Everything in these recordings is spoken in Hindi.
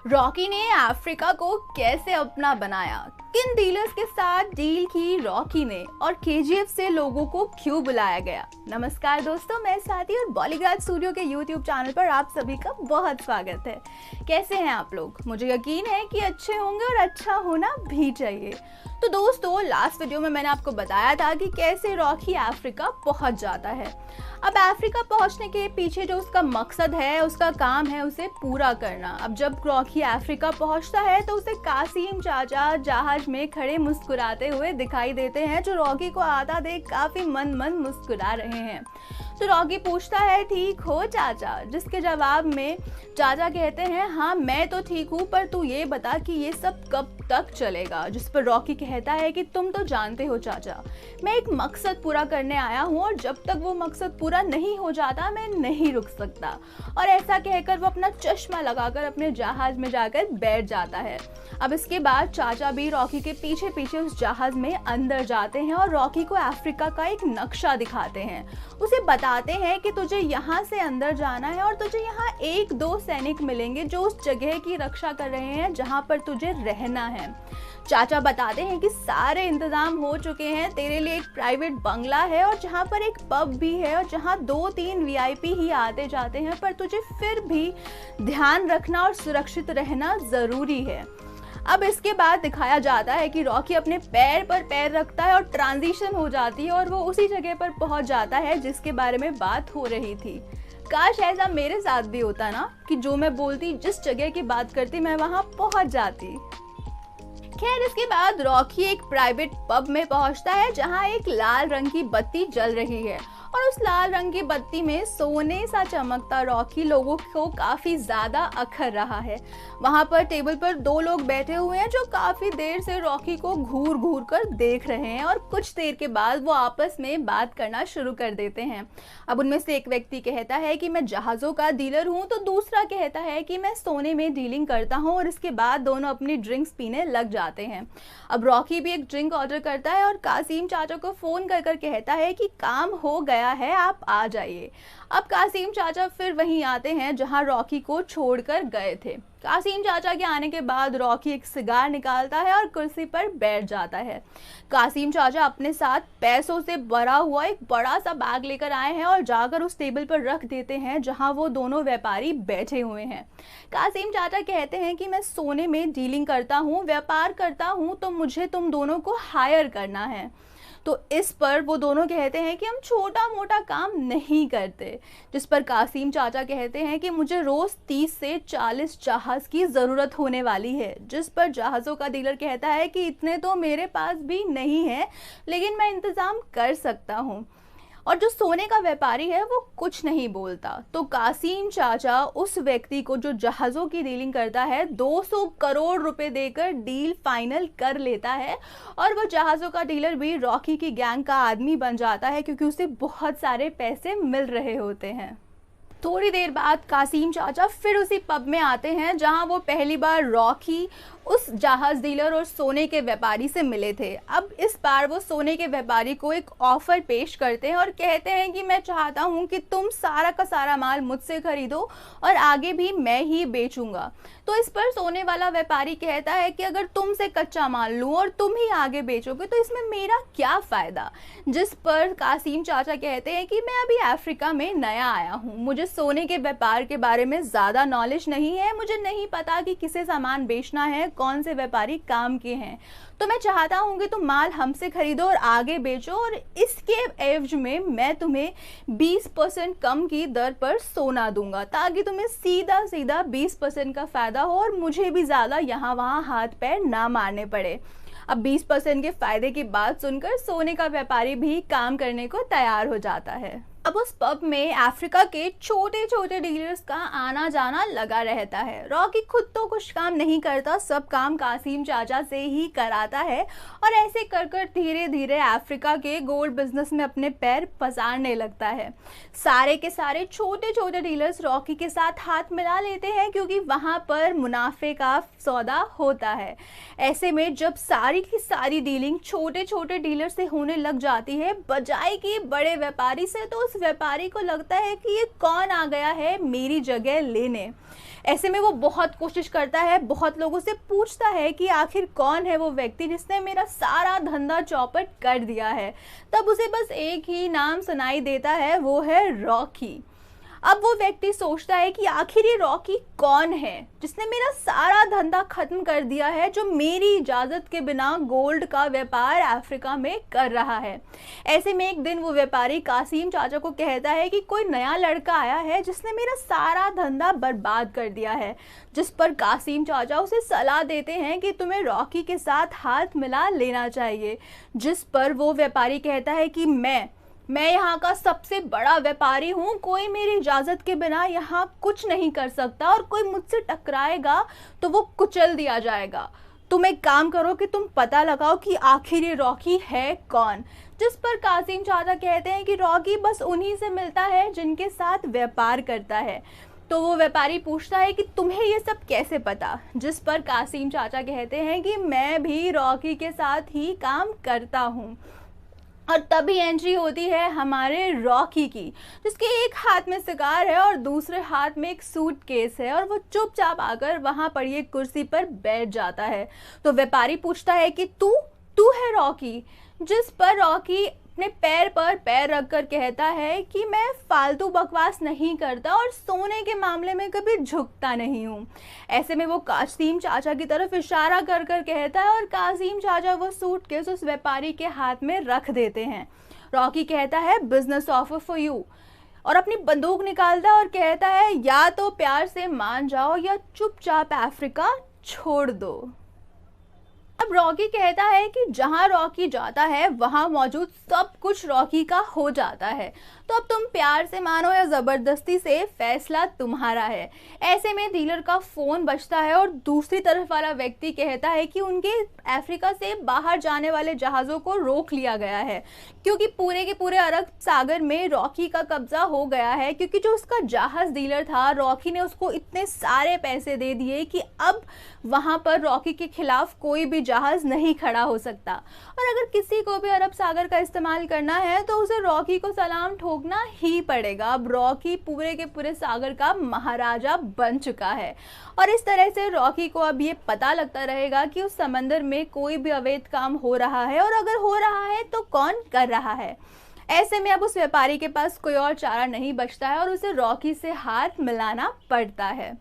रॉकी ने अफ्रीका को कैसे अपना बनाया, किन डीलर्स के साथ डील की रॉकी ने और केजीएफ से लोगों को क्यों बुलाया गया। नमस्कार दोस्तों, मैं स्वाति और बॉलीग्राज स्टूडियो के यूट्यूब चैनल पर आप सभी का बहुत स्वागत है। कैसे हैं आप लोग? मुझे यकीन है कि अच्छे होंगे और अच्छा होना भी चाहिए। तो दोस्तों, लास्ट वीडियो में मैंने आपको बताया था कि कैसे रॉकी अफ्रीका पहुंच जाता है। अब अफ्रीका पहुंचने के पीछे जो उसका मकसद है, उसका काम है उसे पूरा करना। अब जब रॉकी अफ्रीका पहुंचता है तो उसे कासिम चाचा जहाज में खड़े मुस्कुराते हुए दिखाई देते हैं, जो रॉकी को आता देख काफी मन मुस्कुरा रहे हैं। तो रॉकी पूछता है, ठीक हो चाचा? जिसके जवाब में चाचा कहते हैं, हाँ मैं तो ठीक हूँ, पर तू ये बता कि ये सब कब तक चलेगा। जिस पर रॉकी कहता है कि तुम तो जानते हो चाचा, मैं एक मकसद पूरा करने आया हूँ और जब तक वो मकसद पूरा नहीं हो जाता मैं नहीं रुक सकता। और ऐसा कहकर वो अपना चश्मा लगाकर अपने जहाज में जाकर बैठ जाता है। अब इसके बाद चाचा भी रॉकी के पीछे पीछे उस जहाज में अंदर जाते हैं और रॉकी को अफ्रीका का एक नक्शा दिखाते हैं। उसे बताते हैं कि तुझे यहाँ से अंदर जाना है और तुझे यहाँ 1-2 सैनिक मिलेंगे जो उस जगह की रक्षा कर रहे हैं जहाँ पर तुझे रहना है। चाचा बताते हैं कि सारे इंतजाम हो चुके हैं, तेरे लिए एक प्राइवेट बंगला है और जहाँ पर एक पब भी है और जहाँ 2-3 वीआईपी ही आते जाते हैं, पर तुझे फिर भी ध्यान रखना और सुरक्षित रहना जरूरी है। अब इसके बाद दिखाया जाता है कि रॉकी अपने पैर पर पैर रखता है और ट्रांजिशन हो जाती है और वो उसी जगह पर पहुंच जाता है जिसके बारे में बात हो रही थी। काश ऐसा मेरे साथ भी होता ना, कि जो मैं बोलती, जिस जगह की बात करती, मैं वहां पहुंच जाती। खैर, इसके बाद रॉकी एक प्राइवेट पब में पहुंचता है जहां एक लाल रंग की बत्ती जल रही है और उस लाल रंग की बत्ती में सोने सा चमकता रॉकी लोगों को काफी ज्यादा अखर रहा है। वहां पर टेबल पर 2 लोग बैठे हुए हैं जो काफी देर से रॉकी को घूर घूर कर देख रहे हैं और कुछ देर के बाद वो आपस में बात करना शुरू कर देते हैं। अब उनमें से एक व्यक्ति कहता है कि मैं जहाजों का डीलर हूँ, तो दूसरा कहता है कि मैं सोने में डीलिंग करता हूँ, और इसके बाद दोनों अपनी ड्रिंक्स पीने लग जाते हैं। अब रॉकी भी एक ड्रिंक ऑर्डर करता है और कासिम चाचा को फोन कर कहता है कि काम हो गया है, आप आ जाइए। अब कासिम चाचा फिर वहीं आते हैं जहां रॉकी को छोड़कर गए थे। कासिम चाचा के आने के बाद रॉकी एक सिगार निकालता है और कुर्सी पर बैठ जाता है। कासिम चाचा अपने साथ पैसों से भरा हुआ एक बड़ा सा बैग लेकर आए हैं और जाकर उस टेबल पर रख देते हैं जहां वो दोनों व्यापारी बैठे हुए हैं। कासिम चाचा कहते हैं कि मैं सोने में डीलिंग करता हूँ, व्यापार करता हूँ, तो मुझे तुम दोनों को हायर करना है। तो इस पर वो दोनों कहते हैं कि हम छोटा मोटा काम नहीं करते। जिस पर कासिम चाचा कहते हैं कि मुझे रोज 30 से 40 जहाज की ज़रूरत होने वाली है। जिस पर जहाज़ों का डीलर कहता है कि इतने तो मेरे पास भी नहीं है, लेकिन मैं इंतज़ाम कर सकता हूँ। और जो सोने का व्यापारी है वो कुछ नहीं बोलता। तो कासिम चाचा उस व्यक्ति को जो जहाज़ों की डीलिंग करता है 200 करोड़ रुपए देकर डील फाइनल कर लेता है और वो जहाज़ों का डीलर भी रॉकी की गैंग का आदमी बन जाता है, क्योंकि उसे बहुत सारे पैसे मिल रहे होते हैं। थोड़ी देर बाद कासिम चाचा फिर उसी पब में आते हैं जहां वो पहली बार रॉकी उस जहाज डीलर और सोने के व्यापारी से मिले थे। अब इस बार वो सोने के व्यापारी को एक ऑफर पेश करते हैं और कहते हैं कि मैं चाहता हूं कि तुम सारा का सारा माल मुझसे खरीदो और आगे भी मैं ही बेचूंगा। तो इस पर सोने वाला व्यापारी कहता है कि अगर तुमसे कच्चा माल लूं और तुम ही आगे बेचोगे तो इसमें मेरा क्या फायदा। जिस पर कासिम चाचा कहते हैं कि मैं अभी अफ्रीका में नया आया हूँ, मुझे सोने के व्यापार के बारे में ज़्यादा नॉलेज नहीं है, मुझे नहीं पता कि किसे सामान बेचना है, कौन से व्यापारी काम के हैं, तो मैं चाहता हूं कि तुम माल हमसे खरीदो और आगे बेचो और इसके एवज में मैं तुम्हें 20% कम की दर पर सोना दूंगा, ताकि तुम्हें सीधा सीधा 20% का फायदा हो और मुझे भी ज़्यादा यहाँ वहाँ हाथ पैर ना मारने पड़े। अब 20% के फायदे की बात सुनकर सोने का व्यापारी भी काम करने को तैयार हो जाता है। अब उस पब में अफ्रीका के छोटे छोटे डीलर्स का आना जाना लगा रहता है। रॉकी खुद तो कुछ काम नहीं करता, सब काम कासिम चाचा से ही कराता है और ऐसे कर कर धीरे धीरे अफ्रीका के गोल्ड बिजनेस में अपने पैर पसारने लगता है। सारे के सारे छोटे छोटे डीलर्स रॉकी के साथ हाथ मिला लेते हैं क्योंकि वहां पर मुनाफे का सौदा होता है। ऐसे में जब सारी की सारी डीलिंग छोटे छोटे डीलर से होने लग जाती है बजाय कि बड़े व्यापारी से, तो उस व्यापारी को लगता है कि ये कौन आ गया है मेरी जगह लेने। ऐसे में वो बहुत कोशिश करता है, बहुत लोगों से पूछता है कि आखिर कौन है वो व्यक्ति जिसने मेरा सारा धंधा चौपट कर दिया है। तब उसे बस एक ही नाम सुनाई देता है, वो है रॉकी। अब वो व्यक्ति सोचता है कि आखिर ये रॉकी कौन है जिसने मेरा सारा धंधा खत्म कर दिया है, जो मेरी इजाज़त के बिना गोल्ड का व्यापार अफ्रीका में कर रहा है। ऐसे में एक दिन वो व्यापारी कासिम चाचा को कहता है कि कोई नया लड़का आया है जिसने मेरा सारा धंधा बर्बाद कर दिया है, जिस पर कासिम चाचा उसे सलाह देते हैं कि तुम्हें रॉकी के साथ हाथ मिला लेना चाहिए। जिस पर वो व्यापारी कहता है कि मैं यहाँ का सबसे बड़ा व्यापारी हूँ, कोई मेरी इजाज़त के बिना यहाँ कुछ नहीं कर सकता और कोई मुझसे टकराएगा तो वो कुचल दिया जाएगा। तुम एक काम करो कि तुम पता लगाओ कि आखिर ये रॉकी है कौन। जिस पर कासिम चाचा कहते हैं कि रॉकी बस उन्हीं से मिलता है जिनके साथ व्यापार करता है। तो वो व्यापारी पूछता है कि तुम्हें ये सब कैसे पता। जिस पर कासिम चाचा कहते हैं कि मैं भी रॉकी के साथ ही काम करता हूँ। और तभी एंट्री होती है हमारे रॉकी की, जिसके एक हाथ में सिगार है और दूसरे हाथ में एक सूटकेस है और वो चुपचाप आकर वहां पड़ी एक कुर्सी पर बैठ जाता है। तो व्यापारी पूछता है कि तू है रॉकी। जिस पर रॉकी अपने पैर पर पैर रखकर कहता है कि मैं फालतू बकवास नहीं करता और सोने के मामले में कभी झुकता नहीं हूँ। ऐसे में वो कासिम चाचा की तरफ इशारा कर कर कहता है और कासिम चाचा वो सूटकेस उस व्यापारी के हाथ में रख देते हैं। रॉकी कहता है बिजनेस ऑफर फॉर यू और अपनी बंदूक निकालता है और कहता है या तो प्यार से मान जाओ या चुपचाप अफ्रीका छोड़ दो। अब रॉकी कहता है कि जहां रॉकी जाता है वहां मौजूद सब कुछ रॉकी का हो जाता है, तो अब तुम प्यार से मानो या जबरदस्ती से, फैसला तुम्हारा है। ऐसे में डीलर का फोन बजता है और दूसरी तरफ वाला व्यक्ति कहता है कि उनके अफ्रीका से बाहर जाने वाले जहाज़ों को रोक लिया गया है क्योंकि पूरे के पूरे अरब सागर में रॉकी का कब्जा हो गया है। क्योंकि जो उसका जहाज़ डीलर था, रॉकी ने उसको इतने सारे पैसे दे दिए कि अब वहां पर रॉकी के खिलाफ कोई भी जहाज नहीं खड़ा हो सकता। और अगर किसी को भी अरब सागर का इस्तेमाल करना है तो उसे रॉकी को सलाम ठोकना ही पड़ेगा। अब रॉकी पूरे के पूरे सागर का महाराजा बन चुका है और इस तरह से रॉकी को अब ये पता लगता रहेगा कि उस समंदर में कोई भी अवैध काम हो रहा है और अगर हो रहा है तो कौन कर रहा है। ऐसे में अब उस व्यापारी के पास कोई और चारा नहीं बचता है और उसे रॉकी से हाथ मिलाना पड़ता है।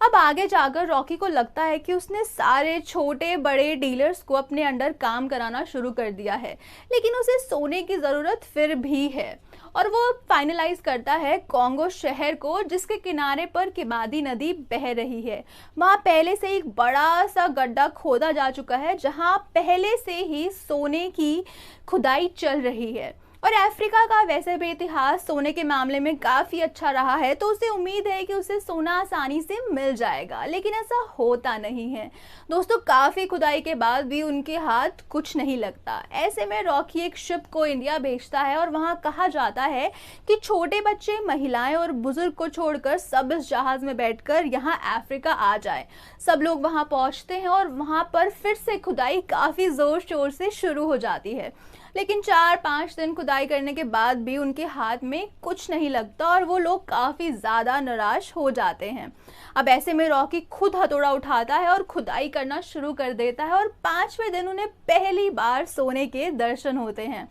अब आगे जाकर रॉकी को लगता है कि उसने सारे छोटे बड़े डीलर्स को अपने अंडर काम कराना शुरू कर दिया है, लेकिन उसे सोने की ज़रूरत फिर भी है और वो फाइनलाइज करता है कॉन्गो शहर को, जिसके किनारे पर किबादी नदी बह रही है। वहाँ पहले से एक बड़ा सा गड्ढा खोदा जा चुका है जहाँ पहले से ही सोने की खुदाई चल रही है और अफ्रीका का वैसे भी इतिहास सोने के मामले में काफ़ी अच्छा रहा है, तो उसे उम्मीद है कि उसे सोना आसानी से मिल जाएगा, लेकिन ऐसा होता नहीं है। दोस्तों, काफ़ी खुदाई के बाद भी उनके हाथ कुछ नहीं लगता। ऐसे में रॉकी एक शिप को इंडिया भेजता है और वहाँ कहा जाता है कि छोटे बच्चे, महिलाएं और बुजुर्ग को छोड़कर सब इस जहाज़ में बैठकर यहाँ अफ्रीका आ जाए। सब लोग वहाँ पहुँचते हैं और वहाँ पर फिर से खुदाई काफ़ी ज़ोर शोर से शुरू हो जाती है, लेकिन 4-5 दिन खुदाई करने के बाद भी उनके हाथ में कुछ नहीं लगता और वो लोग काफ़ी ज़्यादा निराश हो जाते हैं। अब ऐसे में रॉकी खुद हथौड़ा उठाता है और खुदाई करना शुरू कर देता है और 5वें दिन उन्हें पहली बार सोने के दर्शन होते हैं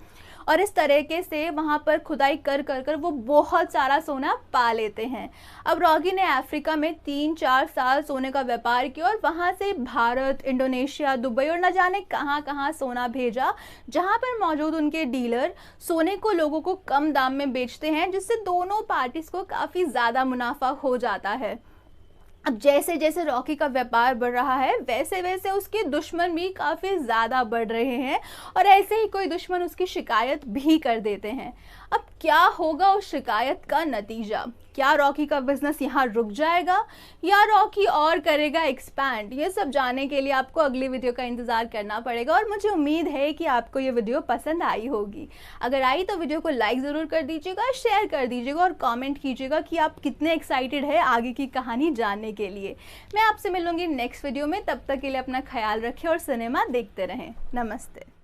और इस तरीके से वहाँ पर खुदाई कर कर वो बहुत सारा सोना पा लेते हैं। अब रॉकी ने अफ्रीका में 3-4 साल सोने का व्यापार किया और वहाँ से भारत, इंडोनेशिया, दुबई और न जाने कहाँ कहाँ सोना भेजा, जहाँ पर मौजूद उनके डीलर सोने को लोगों को कम दाम में बेचते हैं, जिससे दोनों पार्टीज को काफ़ी ज़्यादा मुनाफा हो जाता है। अब जैसे जैसे रॉकी का व्यापार बढ़ रहा है वैसे वैसे उसके दुश्मन भी काफ़ी ज़्यादा बढ़ रहे हैं और ऐसे ही कोई दुश्मन उसकी शिकायत भी कर देते हैं। अब क्या होगा उस शिकायत का नतीजा? क्या रॉकी का बिजनेस यहाँ रुक जाएगा या रॉकी और करेगा एक्सपैंड? ये सब जानने के लिए आपको अगली वीडियो का इंतजार करना पड़ेगा और मुझे उम्मीद है कि आपको ये वीडियो पसंद आई होगी। अगर आई तो वीडियो को लाइक ज़रूर कर दीजिएगा, शेयर कर दीजिएगा और कमेंट कीजिएगा कि आप कितने एक्साइटेड है आगे की कहानी जानने के लिए। मैं आपसे मिलूंगी नेक्स्ट वीडियो में, तब तक के लिए अपना ख्याल रखें और सिनेमा देखते रहें। नमस्ते।